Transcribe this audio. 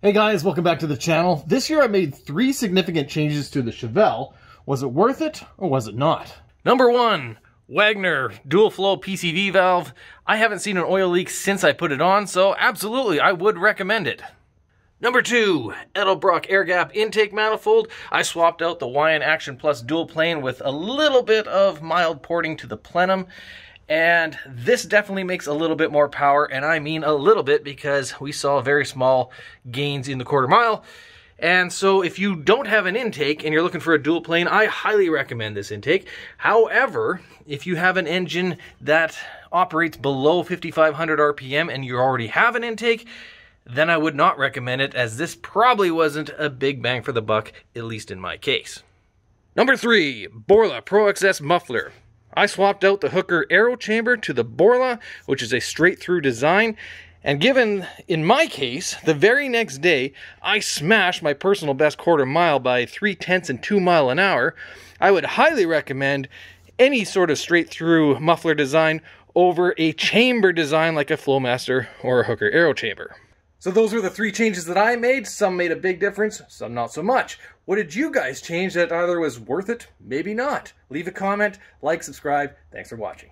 Hey guys, welcome back to the channel. This year I made 3 significant changes to the Chevelle. Was it worth it or was it not? Number 1, Wagner dual flow PCV valve. I haven't seen an oil leak since I put it on, so absolutely I would recommend it. Number 2, Edelbrock Air Gap intake manifold. I swapped out the YN Action Plus dual plane with a little bit of mild porting to the plenum. And this definitely makes a little bit more power, and I mean a little bit because we saw very small gains in the quarter mile. And so if you don't have an intake and you're looking for a dual plane, I highly recommend this intake. However, if you have an engine that operates below 5,500 RPM and you already have an intake, then I would not recommend it, as this probably wasn't a big bang for the buck, at least in my case. Number 3, Borla Pro XS Muffler. I swapped out the Hooker aero chamber to the Borla, which is a straight-through design, and given, in my case, the very next day, I smashed my personal best quarter mile by 0.3 and 2 miles an hour, I would highly recommend any sort of straight-through muffler design over a chamber design like a Flowmaster or a Hooker aero chamber. So those were the 3 changes that I made. Some made a big difference, some not so much. What did you guys change that either was worth it, maybe not? Leave a comment, like, subscribe. Thanks for watching.